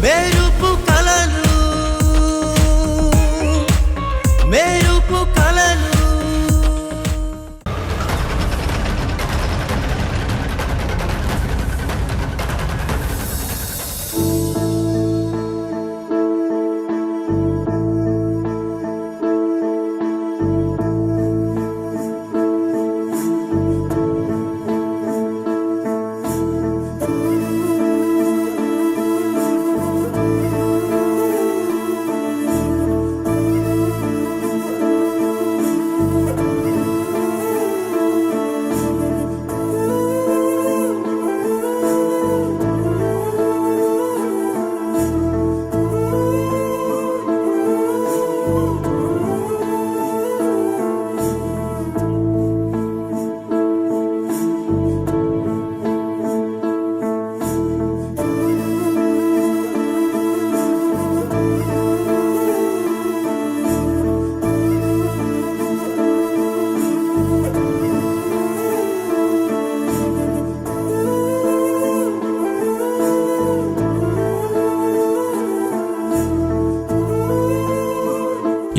మెరుపు కలలు మెరుపు కలలు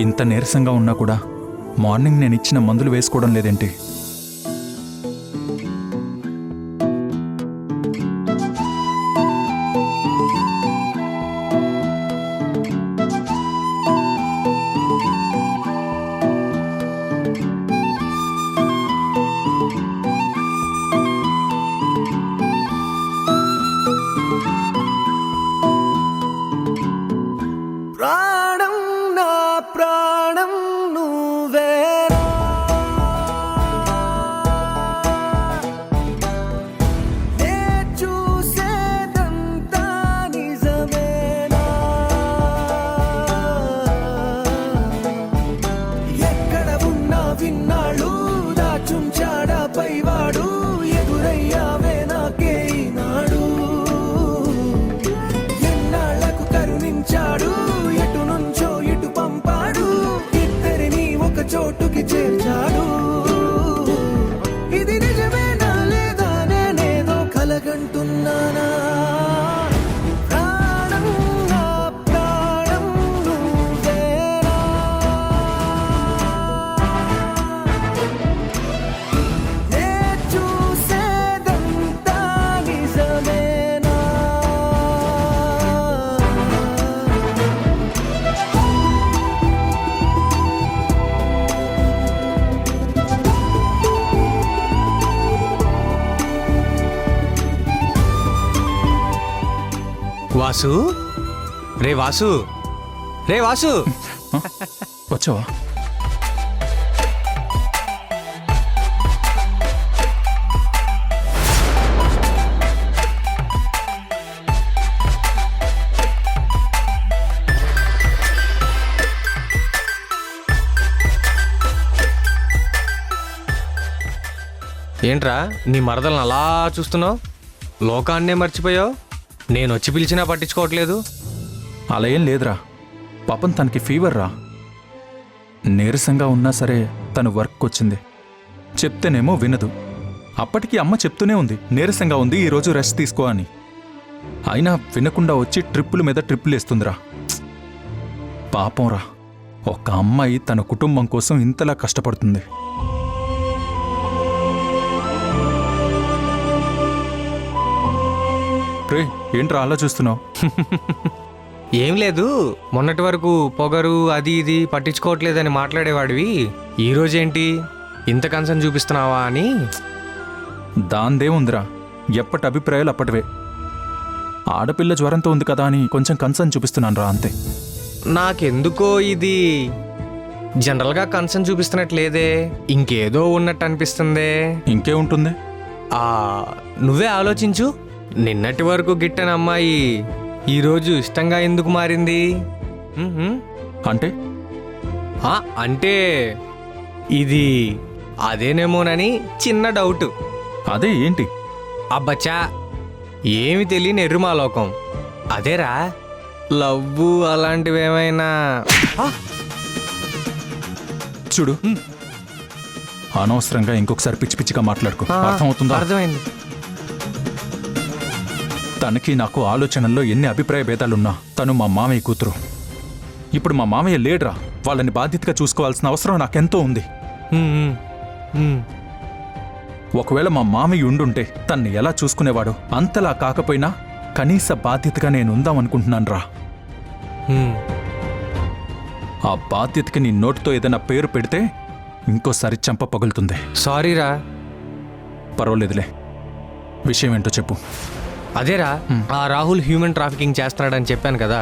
ఇంత నీరసంగా ఉన్నా కూడా మార్నింగ్ నేను ఇచ్చిన మందులు వేసుకోవడం లేదేంటి? ప్రాణం నా ప్రాణం నువ్వేరా నే చూసేదంతా నిజమేనా ఎక్కడ ఉన్నా విన్నాళ్ళు దాచుంచాడా పైవాడు ఎదురయ్యావే నాకే ఈనాడు ఎన్నాళ్లకు కరుణించాడు ఎటు నుంచో ఇటు పంపాడు ఇద్దరిని ఒక చోటుకి చేర్చాడు ఇది నిజమేనా లేదా నేనేదో కలగంటున్నానా ప్రాణం నా ప్రాణం నువ్వేరా నే చూసేదంతా నిజమేనా వాసు రే వాసు రే వాసు వచ్చావా? ఏంట్రా నీ మరదలను అలా చూస్తున్నావు? లోకాన్నే మర్చిపోయావు? నేను వచ్చి పిలిచినా పట్టించుకోవట్లేదు. అలా ఏం లేదురా, పాపం తనకి ఫీవర్ రా. నీరసంగా ఉన్నా సరే తను వర్క్ వచ్చింది. చెప్తేనేమో వినదు. అప్పటికి అమ్మ చెప్తూనే ఉంది నీరసంగా ఉంది, ఈరోజు రెస్ట్ తీసుకో అని. అయినా వినకుండా వచ్చి ట్రిప్పుల మీద ట్రిప్పులు వేస్తుందిరా. పాపం రా, ఒక అమ్మాయి తన కుటుంబం కోసం ఇంతలా కష్టపడుతుంది. రే ఏంట్రా అలా చూస్తున్నావు? ఏం లేదు, మొన్నటి వరకు పొగరు అది ఇది పట్టించుకోవట్లేదని మాట్లాడేవాడివి, ఈరోజేంటి ఇంత కన్సర్న్ చూపిస్తున్నావా అని. దాందేముందిరా, ఎప్పటి అభిప్రాయాలు అప్పటివే. ఆడపిల్ల జ్వరంతో ఉంది కదా అని కొంచెం కన్సర్న్ చూపిస్తున్నాను రా, అంతే. నాకెందుకో ఇది జనరల్గా కన్సర్న్ చూపిస్తున్నట్లేదే, ఇంకేదో ఉన్నట్టు అనిపిస్తుందే. ఇంకే ఉంటుంది? నువ్వే ఆలోచించు. నిన్నటి వరకు గిట్టని అమ్మాయి ఈరోజు ఇష్టంగా ఎందుకు మారింది? అంటే అంటే ఇది అదేనేమోనని చిన్న డౌట్. అదే ఏంటి? అబ్బచ్చా, ఏమి తెలియని ఎర్రుమాలోకం. అదేరా లవ్వు అలాంటివేమైనా. చూడు, అనవసరంగా ఇంకొకసారి పిచ్చి పిచ్చిగా మాట్లాడుకో, అర్థమవుతుందా? అర్థమైంది. తనకి నాకు ఆలోచనల్లో ఎన్ని అభిప్రాయ భేదాలున్నా తను మా మామయ్య కూతురు. ఇప్పుడు మా మామయ్య లేడ్రా, వాళ్ళని బాధ్యతగా చూసుకోవాల్సిన అవసరం నాకెంతో ఉంది. ఒకవేళ మా మామయ్య ఉండుంటే తన్ని ఎలా చూసుకునేవాడు? అంతలా కాకపోయినా కనీస బాధ్యతగా నేను ఉందామనుకుంటున్నాను రా. ఆ బాధ్యతకి నీ నోటితో ఏదైనా పేరు పెడితే ఇంకోసారి చెంప పగులుతుంది. సారీరా. పర్వాలేదులే, విషయం ఏంటో చెప్పు. అదేరా, ఆ రాహుల్ హ్యూమన్ ట్రాఫికింగ్ చేస్తున్నాడని చెప్పాను కదా,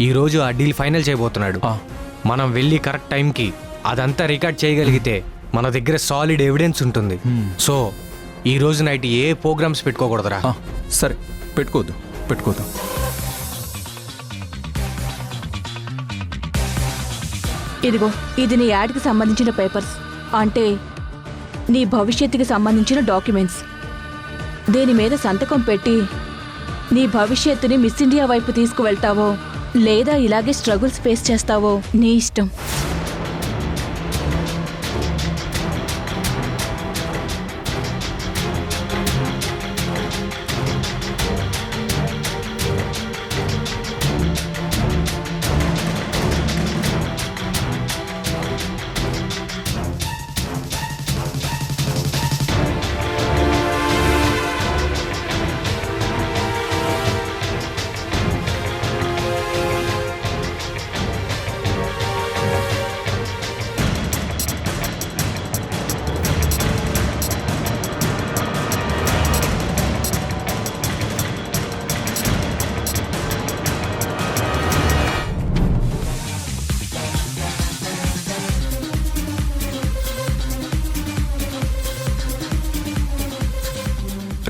ఈ రోజు ఆ డీల్ ఫైనల్ చేయబోతున్నాడు. మనం వెళ్ళి కరెక్ట్ టైంకి అదంతా రికార్డ్ చేయగలిగితే మన దగ్గర సాలిడ్ ఎవిడెన్స్ ఉంటుంది. సో ఈ రోజు నైట్ ఏ ప్రోగ్రామ్స్ పెట్టుకోకూడదురా. సరే, పెట్టుకోవద్దు. ఇదిగో, ఇది నీ యాడ్కి సంబంధించిన పేపర్స్, అంటే నీ భవిష్యత్తుకి సంబంధించిన డాక్యుమెంట్స్. దీని మీద సంతకం పెట్టి నీ భవిష్యత్తుని మిస్ ఇండియా వైపు తీసుకువెళ్తావో లేదా ఇలాగే స్ట్రగుల్స్ ఫేస్ చేస్తావో నీ ఇష్టం.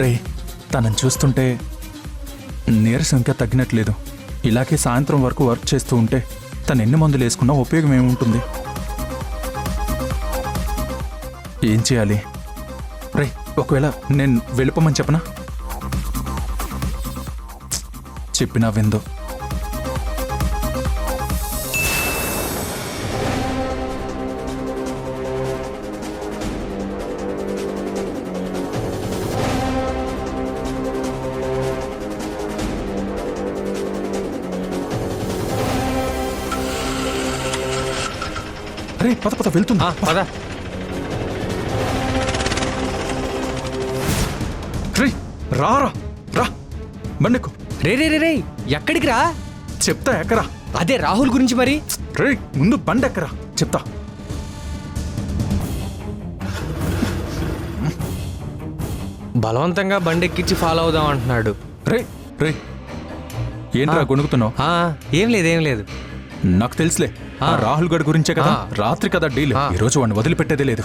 రే, తనని చూస్తుంటే నీరసం ఇంకా తగ్గినట్లేదు. ఇలాగే సాయంత్రం వరకు వర్క్ చేస్తూ ఉంటే తను ఎన్ని మందులు వేసుకున్నా ఉపయోగం ఏముంటుంది? ఏం చేయాలి? రే, ఒకవేళ నేను వెళ్ళిపోమని చెప్పనా? చెప్పినా విందో. రే, పద వెళ్తుందా? పద. రే, రా బండెక్కు. రే రే రే రే, ఎక్కడికి రా? చెప్తా, ఎక్కరా. అదే రాహుల్ గురించి మరి. రే, ముందు బండెక్కరా, చెప్తా. బలవంతంగా బండెక్కించి ఫాలో అవుదాం అంటున్నాడు. రే ఏంట్రా గొణుకుతున్నావు? ఏం లేదు. నాకు తెలుసులే, ఆ రాహుల్ గడ్ గురించే కదా. రాత్రి కదా డీల్. ఈరోజు వాడిని వదిలిపెట్టేదే లేదు.